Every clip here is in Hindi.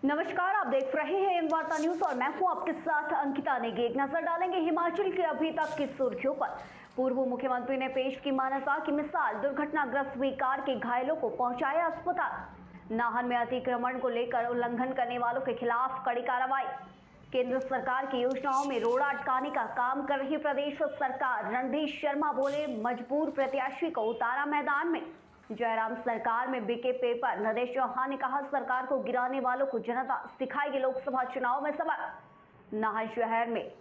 नमस्कार, आप देख रहे हैं एम वार्ता न्यूज और मैं हूं आपके साथ अंकिता नेगी। एक नजर डालेंगे हिमाचल की अभी तक की सुर्खियों पर। पूर्व मुख्यमंत्री ने पेश की मानवता की मिसाल, दुर्घटनाग्रस्त हुई कार के घायलों को पहुंचाया अस्पताल। नाहन में अतिक्रमण को लेकर उल्लंघन करने वालों के खिलाफ कड़ी कार्रवाई। केंद्र सरकार की योजनाओं में रोड़ा अटकाने का काम कर रही प्रदेश सरकार। रणधीर शर्मा बोले, मजबूर प्रत्याशी को उतारा मैदान में। जयराम सरकार में बिके पेपर। नरेश चौहान ने कहा, सरकार को गिराने वालों को जनता सिखाएगी लोकसभा चुनाव में सबक। नाहन शहर में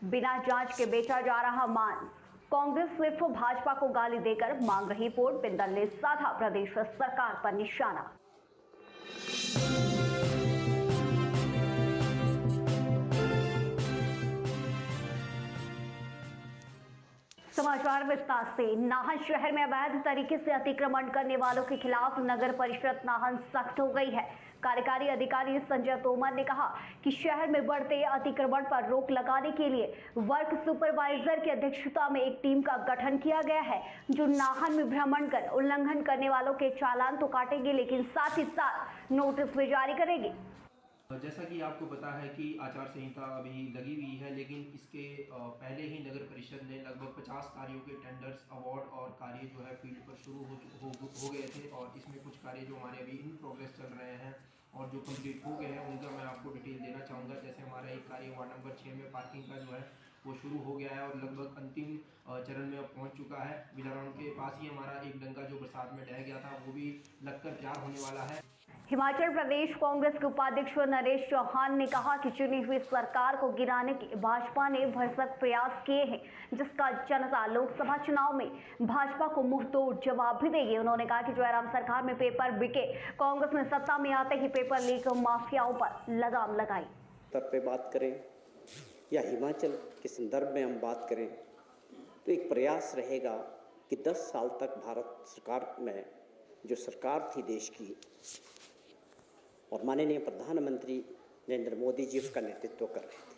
बिना जांच के बेचा जा रहा मांस। कांग्रेस सिर्फ भाजपा को गाली देकर मांग रही वोट। बिंदल ने साधा प्रदेश सरकार पर निशाना। समाचार विस्तार से। नाहन शहर में अवैध तरीके से अतिक्रमण करने वालों के खिलाफ नगर परिषद नाहन सख्त हो गई है। कार्यकारी अधिकारी संजय तोमर ने कहा कि शहर में बढ़ते अतिक्रमण पर रोक लगाने के लिए वर्क सुपरवाइजर की अध्यक्षता में एक टीम का गठन किया गया है, जो नाहन में भ्रमण कर उल्लंघन करने वालों के चालान तो काटेगी, लेकिन साथ ही साथ नोटिस भी जारी करेगी। जैसा कि आपको पता है कि आचार संहिता अभी लगी हुई है, लेकिन इसके पहले ही नगर परिषद ने लगभग 50 कार्यों के टेंडर्स, अवार्ड और कार्य जो है फील्ड पर शुरू हो गए थे। और इसमें कुछ कार्य जो हमारे अभी इन प्रोग्रेस चल रहे हैं और जो कंप्लीट हो गए हैं, उनका मैं आपको डिटेल देना चाहूँगा। जैसे हमारा एक कार्य वार्ड नंबर 6 में पार्किंग का जो है वो शुरू हो गया है और लगभग अंतिम चरण में अब पहुंच चुका है। विलाराम के पास ही हमारा एक डंगा जो बरसात में ढह गया था, वो भी लगकर तैयार होने वाला है। हिमाचल प्रदेश कांग्रेस के उपाध्यक्ष नरेश चौहान ने कहा कि चुनी हुई सरकार को गिराने के भाजपा ने भरसक प्रयास किए हैं, जिसका जनता लोकसभा चुनाव में भाजपा को मुंहतोड़ जवाब भी देगी। उन्होंने कहा कि जयराम सरकार में पेपर बिके, कांग्रेस ने सत्ता में आते ही पेपर लीक माफियाओं पर लगाम लगाई। तब पे बात करें या हिमाचल के संदर्भ में हम बात करें तो एक प्रयास रहेगा कि 10 साल तक भारत सरकार में जो सरकार थी देश की और माननीय प्रधानमंत्री नरेंद्र मोदी जी उसका नेतृत्व कर रहे थे,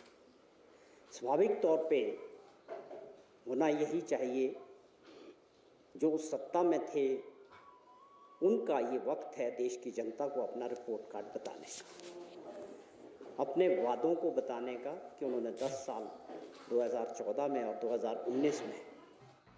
स्वाभाविक तौर पे होना यही चाहिए, जो सत्ता में थे उनका ये वक्त है देश की जनता को अपना रिपोर्ट कार्ड बताने का, अपने वादों को बताने का कि उन्होंने 10 साल 2014 में और 2019 में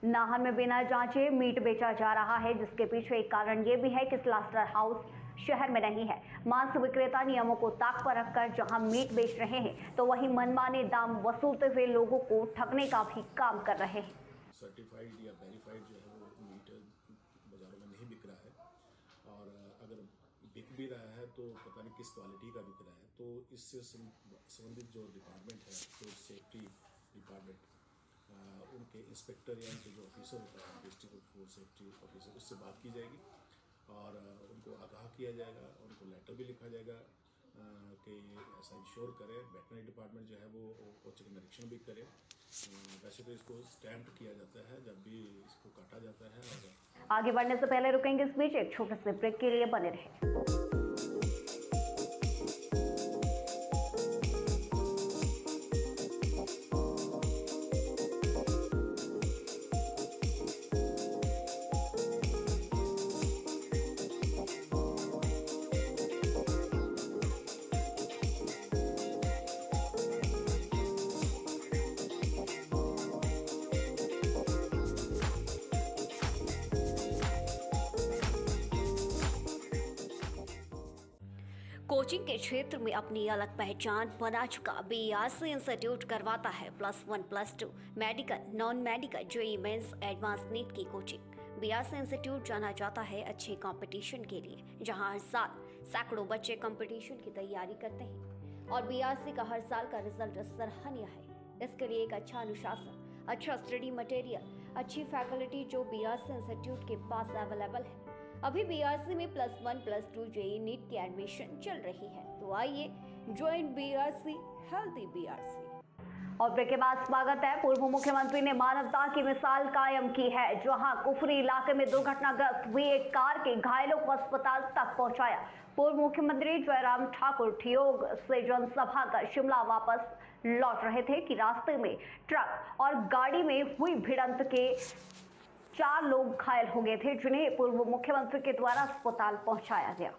नाहन में बिना जांचे मीट बेचा जा रहा है, जिसके पीछे एक कारण ये भी है कि स्लास्टर हाउस शहर में नहीं है। मांस विक्रेता नियमों को ताक पर रखकर जहां मीट बेच रहे हैं, तो वहीं मनमाने दाम वसूलते हुए लोगों को ठगने का भी काम कर रहे हैं। सर्टिफाइड या वेरीफाइड जो है वो मीट बाज़ारों में नहीं बिक रहा है, और अगर बिक भी रहा है तो पता नहीं किस क्वालिटी का बिक रहा है। तो इससे संबंधित जो डिपार्टमेंट है, फूड सेफ्टी डिपार्टमेंट, उनके इंस्पेक्टर या उनके जो ऑफिसर होता है, डिस्ट्रिक्ट फूड सेफ्टी ऑफिसर, उससे बात की जाएगी और उनको आगाह किया जाएगा, उनको लेटर भी लिखा जाएगा कि ऐसा इंश्योर करें। वेटनरी डिपार्टमेंट जो है वो औचक निरीक्षण भी करे। वैसे तो इसको स्टैम्प किया जाता है जब भी इसको काटा जाता है। और आगे बढ़ने से पहले रुकेंगे इस बीच एक छोटे से ब्रेक के लिए, बने रहे। कोचिंग के क्षेत्र में अपनी अलग पहचान बना चुका बीआरसी इंस्टीट्यूट करवाता है +1 +2 medical, non medical, JEE mains, advance NEET की कोचिंग। बीआरसी इंस्टीट्यूट जाना जाता है अच्छे कंपटीशन के लिए, जहां हर साल सैकड़ों बच्चे कंपटीशन की तैयारी करते हैं और बीआरसी का हर साल का रिजल्ट सराहनीय है। इसके लिए एक अच्छा अनुशासन, अच्छा स्टडी मटेरियल, अच्छी फैकल्टी जो बीआरसी इंस्टीट्यूट के पास अवेलेबल है। अभी बीआरसी में +1 +2 जेईई नीट की एडमिशन चल रही है, तो आइए ज्वाइन बीआरसी, हेल्दी बीआरसी। और ब्रेक के बाद स्वागत है। पूर्व मुख्यमंत्री ने मानवता की मिसाल कायम की है, जहां कुफरी इलाके में दुर्घटनाग्रस्त हुई एक कार के घायलों को अस्पताल तक पहुंचाया। पूर्व मुख्यमंत्री जयराम ठाकुर ठियोग से जनसभा कर शिमला वापस लौट रहे थे कि रास्ते में ट्रक और गाड़ी में हुई भिड़ंत के 4 लोग घायल हो गए थे, जिन्हें पूर्व मुख्यमंत्री के द्वारा अस्पताल पहुंचाया गया।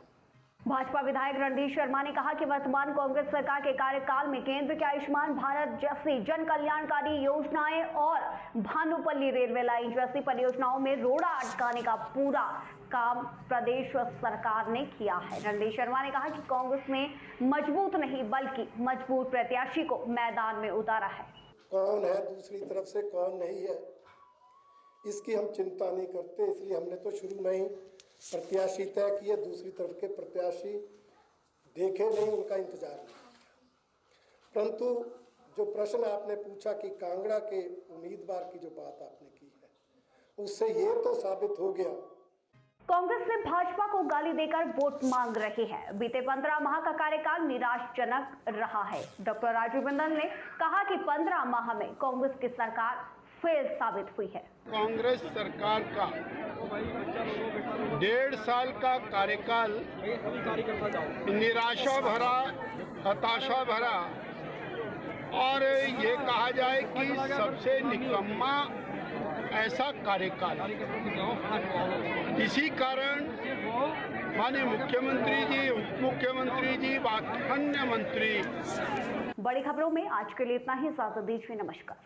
भाजपा विधायक रणधीर शर्मा ने कहा कि वर्तमान कांग्रेस सरकार के कार्यकाल में केंद्र के आयुष्मान भारत जैसी जन कल्याणकारी योजनाएं और भानुपल्ली रेलवे लाइन जैसी परियोजनाओं में रोड़ा अटकाने का पूरा काम प्रदेश सरकार ने किया है। रणधीर शर्मा ने कहा कि कांग्रेस ने मजबूत नहीं बल्कि मजबूत प्रत्याशी को मैदान में उतारा है। कौन है दूसरी तरफ से कौन नहीं है इसकी हम चिंता नहीं करते, इसलिए हमने तो शुरू में ही प्रत्याशी तय किए, दूसरी तरफ के प्रत्याशी देखे नहीं, उनका इंतजार नहीं किया। परंतु जो प्रश्न आपने पूछा कि कांगड़ा के उम्मीदवार की जो बात आपने की है, उससे ये तो साबित हो गया कांग्रेस ने भाजपा को गाली देकर वोट मांग रही है। बीते 15 माह का कार्यकाल निराशाजनक रहा है। डॉक्टर राजीव बिंदल ने कहा कि 15 माह में कांग्रेस की सरकार फेल साबित हुई है। कांग्रेस सरकार का 1.5 साल का कार्यकाल निराशा भरा, हताशा भरा और ये कहा जाए कि सबसे निकम्मा ऐसा कार्यकाल। इसी कारण माननीय मुख्यमंत्री जी, उप मुख्यमंत्री जी, बाकी अन्य मंत्री। बड़ी खबरों में आज के लिए इतना ही। इजाजत दीजिए, नमस्कार।